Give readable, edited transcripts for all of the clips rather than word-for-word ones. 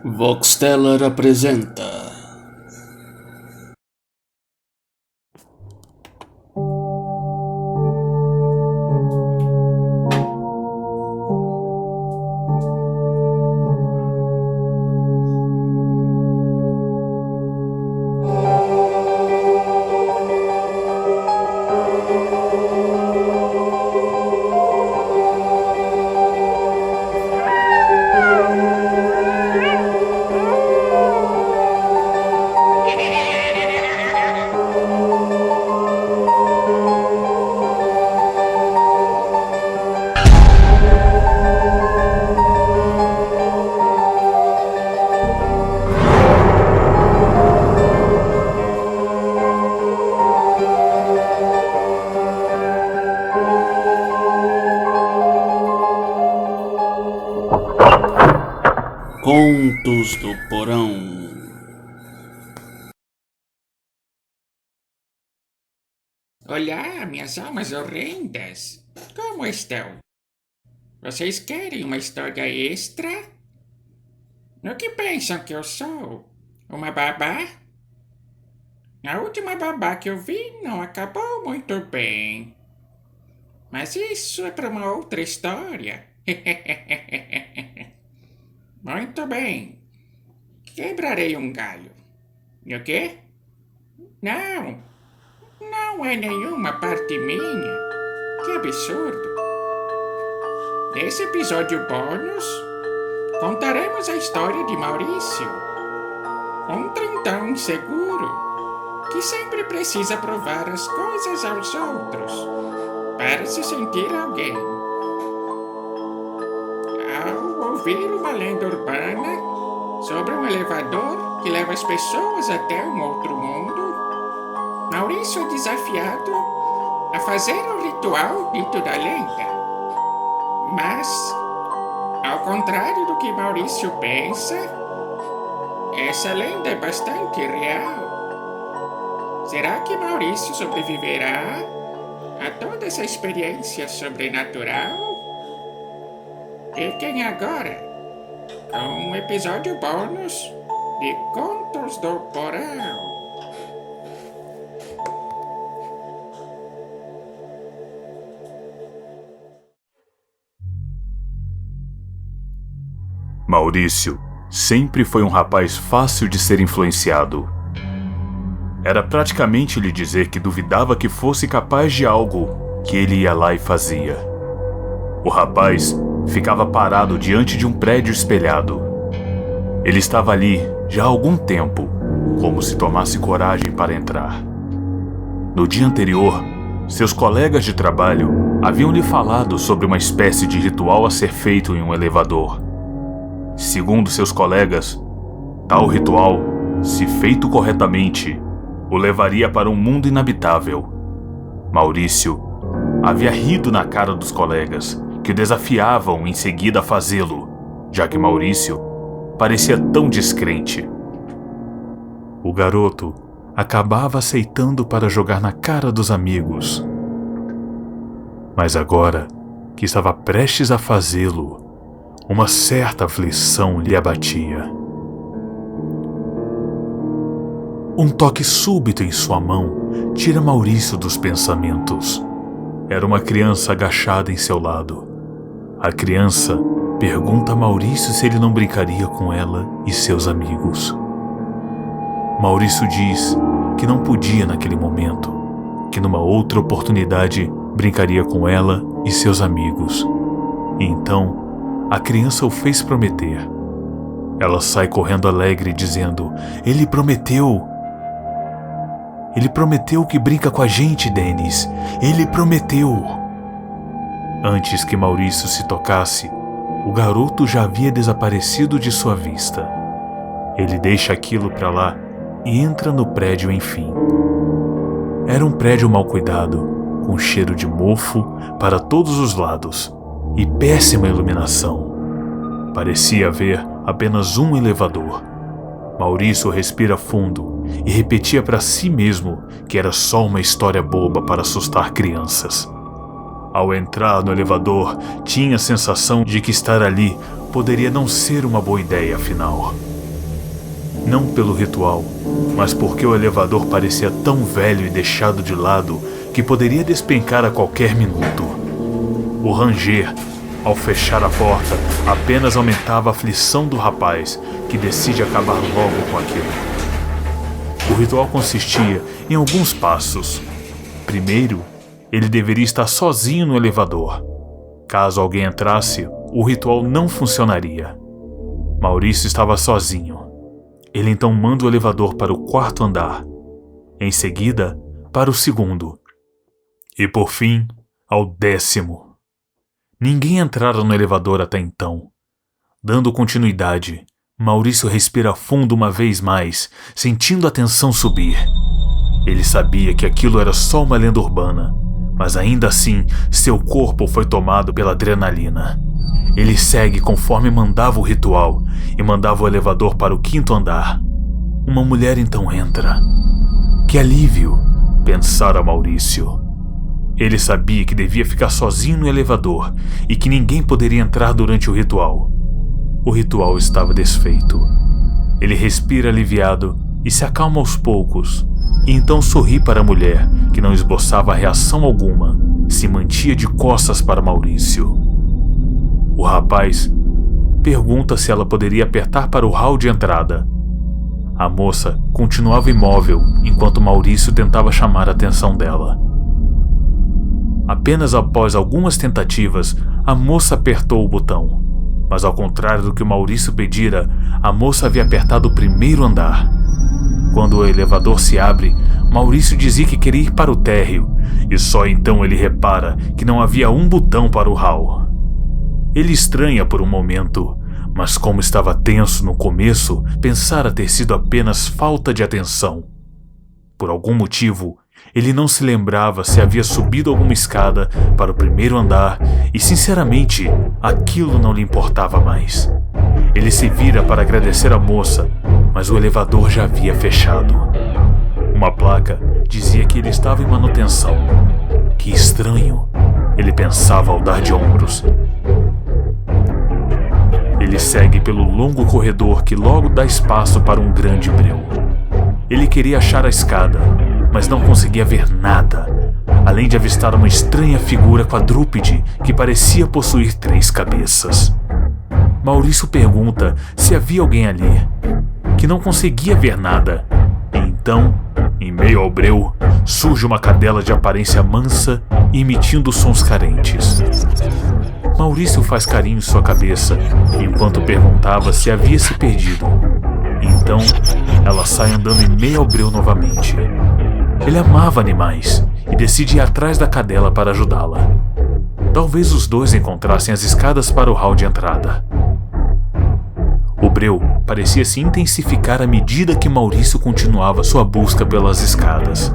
Voxteller apresenta. Contos do Porão. Olá, minhas almas horrendas! Como estão? Vocês querem uma história extra? O que pensam que eu sou? Uma babá? A última babá que eu vi não acabou muito bem. Mas isso é para uma outra história. Muito bem. Quebrarei um galho. E o quê? Não é nenhuma parte minha. Que absurdo. Nesse episódio bônus, contaremos a história de Maurício, um trintão inseguro que sempre precisa provar as coisas aos outros para se sentir alguém. Ao ouvir uma lenda urbana sobre um elevador que leva as pessoas até um outro mundo, Maurício é desafiado a fazer o ritual dito da lenda. Mas, ao contrário do que Maurício pensa, essa lenda é bastante real. Será que Maurício sobreviverá a toda essa experiência sobrenatural? Fiquem agora com um episódio bônus de Contos do Porão. Maurício sempre foi um rapaz fácil de ser influenciado. Era praticamente lhe dizer que duvidava que fosse capaz de algo que ele ia lá e fazia. O rapaz ficava parado diante de um prédio espelhado. Ele estava ali já há algum tempo, como se tomasse coragem para entrar. No dia anterior, seus colegas de trabalho haviam lhe falado sobre uma espécie de ritual a ser feito em um elevador. Segundo seus colegas, tal ritual, se feito corretamente, o levaria para um mundo inabitável. Maurício havia rido na cara dos colegas, que o desafiavam em seguida a fazê-lo, já que Maurício parecia tão descrente. O garoto acabava aceitando para jogar na cara dos amigos. Mas agora que estava prestes a fazê-lo, uma certa aflição lhe abatia. Um toque súbito em sua mão tira Maurício dos pensamentos. Era uma criança agachada em seu lado. A criança pergunta a Maurício se ele não brincaria com ela e seus amigos. Maurício diz que não podia naquele momento, que numa outra oportunidade brincaria com ela e seus amigos. E então, a criança o fez prometer. Ela sai correndo alegre, dizendo: Ele prometeu que brinca com a gente, Dennis. Ele prometeu. Antes que Maurício se tocasse, o garoto já havia desaparecido de sua vista. Ele deixa aquilo para lá e entra no prédio enfim. Era um prédio mal cuidado, com cheiro de mofo para todos os lados e péssima iluminação. Parecia haver apenas um elevador. Maurício respira fundo e repetia para si mesmo que era só uma história boba para assustar crianças. Ao entrar no elevador, tinha a sensação de que estar ali poderia não ser uma boa ideia, afinal. Não pelo ritual, mas porque o elevador parecia tão velho e deixado de lado que poderia despencar a qualquer minuto. O ranger, ao fechar a porta, apenas aumentava a aflição do rapaz, que decide acabar logo com aquilo. O ritual consistia em alguns passos. Primeiro, ele deveria estar sozinho no elevador. Caso alguém entrasse, o ritual não funcionaria. Maurício estava sozinho. Ele então manda o elevador para o 4º andar. Em seguida, para o 2º. E por fim, ao 10º. Ninguém entrara no elevador até então. Dando continuidade, Maurício respira fundo uma vez mais, sentindo a tensão subir. Ele sabia que aquilo era só uma lenda urbana, mas ainda assim, seu corpo foi tomado pela adrenalina. Ele segue conforme mandava o ritual e mandava o elevador para o 5º andar. Uma mulher então entra. Que alívio, pensara Maurício. Ele sabia que devia ficar sozinho no elevador e que ninguém poderia entrar durante o ritual. O ritual estava desfeito. Ele respira aliviado e se acalma aos poucos, e então sorri para a mulher, que não esboçava reação alguma, se mantinha de costas para Maurício. O rapaz pergunta se ela poderia apertar para o hall de entrada. A moça continuava imóvel enquanto Maurício tentava chamar a atenção dela. Apenas após algumas tentativas, a moça apertou o botão. Mas ao contrário do que o Maurício pedira, a moça havia apertado o 1º andar. Quando o elevador se abre, Maurício dizia que queria ir para o térreo, e só então ele repara que não havia um botão para o hall. Ele estranha por um momento, mas como estava tenso no começo, pensara ter sido apenas falta de atenção. Por algum motivo, ele não se lembrava se havia subido alguma escada para o 1º andar e, sinceramente, aquilo não lhe importava mais. Ele se vira para agradecer a moça, mas o elevador já havia fechado. Uma placa dizia que ele estava em manutenção. Que estranho, ele pensava ao dar de ombros. Ele segue pelo longo corredor que logo dá espaço para um grande breu. Ele queria achar a escada, mas não conseguia ver nada, além de avistar uma estranha figura quadrúpede que parecia possuir 3 cabeças. Maurício pergunta se havia alguém ali, que não conseguia ver nada. E então, em meio ao breu, surge uma cadela de aparência mansa e emitindo sons carentes. Maurício faz carinho em sua cabeça, enquanto perguntava se havia se perdido. Então, ela sai andando em meio ao breu novamente. Ele amava animais e decide ir atrás da cadela para ajudá-la. Talvez os dois encontrassem as escadas para o hall de entrada. O breu parecia se intensificar à medida que Maurício continuava sua busca pelas escadas.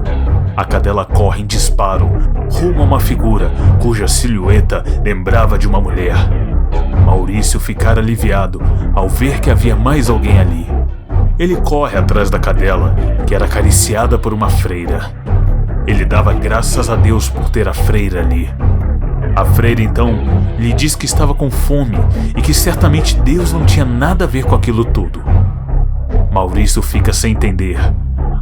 A cadela corre em disparo, rumo a uma figura cuja silhueta lembrava de uma mulher. Maurício ficara aliviado ao ver que havia mais alguém ali. Ele corre atrás da cadela, que era acariciada por uma freira. Ele dava graças a Deus por ter a freira ali. A freira então lhe diz que estava com fome e que certamente Deus não tinha nada a ver com aquilo tudo. Maurício fica sem entender,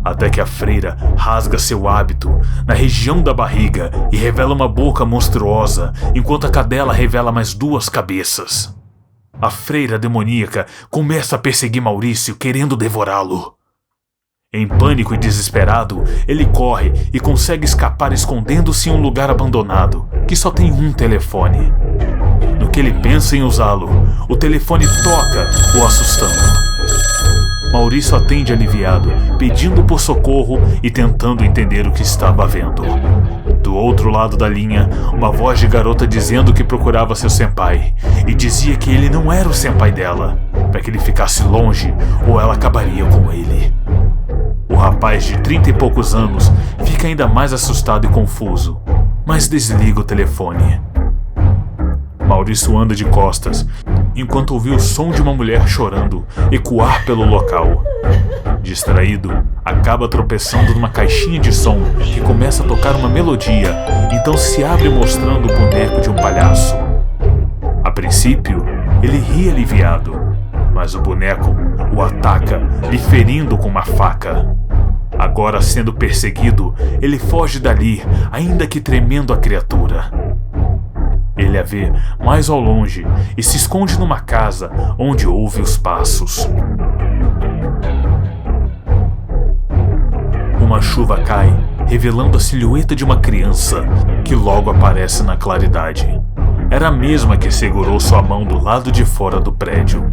até que a freira rasga seu hábito na região da barriga e revela uma boca monstruosa, enquanto a cadela revela mais 2 cabeças. A freira demoníaca começa a perseguir Maurício, querendo devorá-lo. Em pânico e desesperado, ele corre e consegue escapar escondendo-se em um lugar abandonado, que só tem um telefone. No que ele pensa em usá-lo, o telefone toca, o assustando. Maurício atende aliviado, pedindo por socorro e tentando entender o que estava vendo. Do outro lado da linha, uma voz de garota dizendo que procurava seu senpai e dizia que ele não era o senpai dela, para que ele ficasse longe ou ela acabaria com ele. O rapaz de 30 e poucos anos fica ainda mais assustado e confuso, mas desliga o telefone. Maurício anda de costas, enquanto ouviu o som de uma mulher chorando ecoar pelo local. Distraído, acaba tropeçando numa caixinha de som que começa a tocar uma melodia, então se abre mostrando o boneco de um palhaço. A princípio, ele ri aliviado, mas o boneco o ataca, lhe ferindo com uma faca. Agora sendo perseguido, ele foge dali, ainda que tremendo a criatura. Ele a vê mais ao longe e se esconde numa casa onde ouve os passos. Uma chuva cai, revelando a silhueta de uma criança, que logo aparece na claridade. Era a mesma que segurou sua mão do lado de fora do prédio.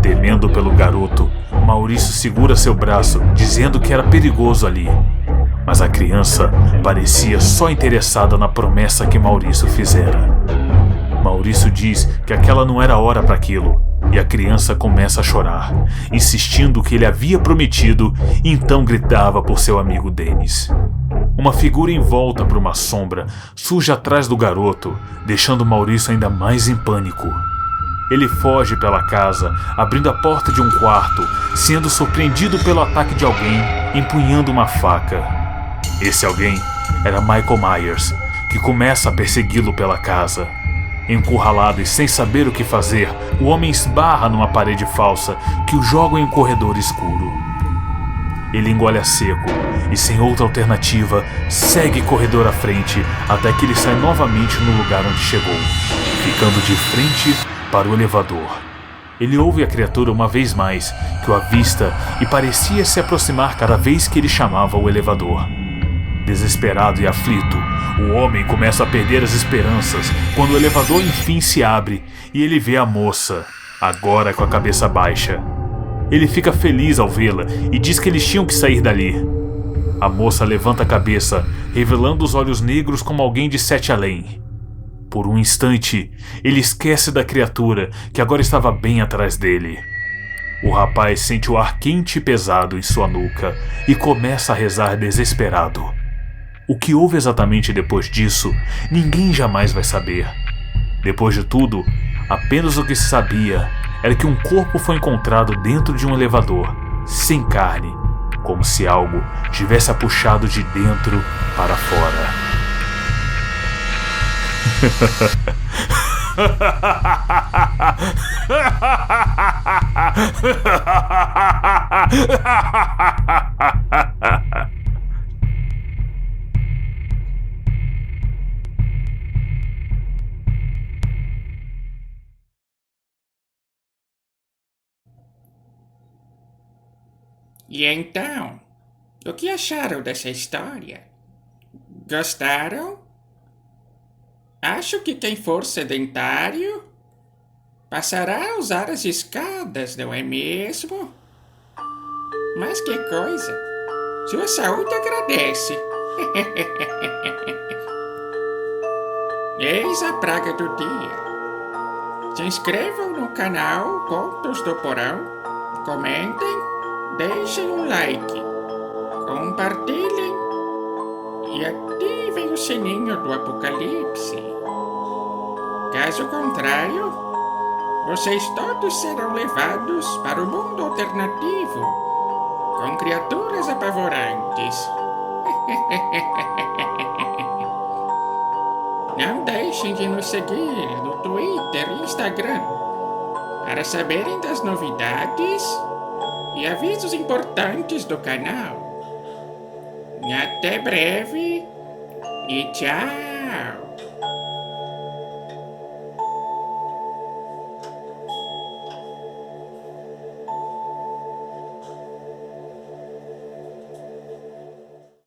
Temendo pelo garoto, Maurício segura seu braço, dizendo que era perigoso ali. Mas a criança parecia só interessada na promessa que Maurício fizera. Maurício diz que aquela não era hora para aquilo, e a criança começa a chorar, insistindo que ele havia prometido, e então gritava por seu amigo Dennis. Uma figura envolta por uma sombra surge atrás do garoto, deixando Maurício ainda mais em pânico. Ele foge pela casa, abrindo a porta de um quarto, sendo surpreendido pelo ataque de alguém empunhando uma faca. Esse alguém era Michael Myers, que começa a persegui-lo pela casa. Encurralado e sem saber o que fazer, o homem esbarra numa parede falsa que o joga em um corredor escuro. Ele engole a seco e, sem outra alternativa, segue corredor à frente até que ele sai novamente no lugar onde chegou, ficando de frente para o elevador. Ele ouve a criatura uma vez mais, que o avista e parecia se aproximar cada vez que ele chamava o elevador. Desesperado e aflito, o homem começa a perder as esperanças quando o elevador enfim se abre e ele vê a moça, agora com a cabeça baixa. Ele fica feliz ao vê-la e diz que eles tinham que sair dali. A moça levanta a cabeça, revelando os olhos negros como alguém de sete além. Por um instante, ele esquece da criatura que agora estava bem atrás dele. O rapaz sente o ar quente e pesado em sua nuca e começa a rezar desesperado. O que houve exatamente depois disso, ninguém jamais vai saber. Depois de tudo, apenas o que se sabia era que um corpo foi encontrado dentro de um elevador, sem carne, como se algo tivesse a puxado de dentro para fora. E então, o que acharam dessa história? Gostaram? Acho que quem for sedentário passará a usar as escadas, não é mesmo? Mas que coisa! Sua saúde agradece. Eis a praga do dia. Se inscrevam no canal Contos do Porão, comentem, deixem um like, compartilhem e ativem o sininho do apocalipse. Caso contrário, vocês todos serão levados para o mundo alternativo com criaturas apavorantes. Não deixem de nos seguir no Twitter e Instagram para saberem das novidades e avisos importantes do canal. Até breve e tchau!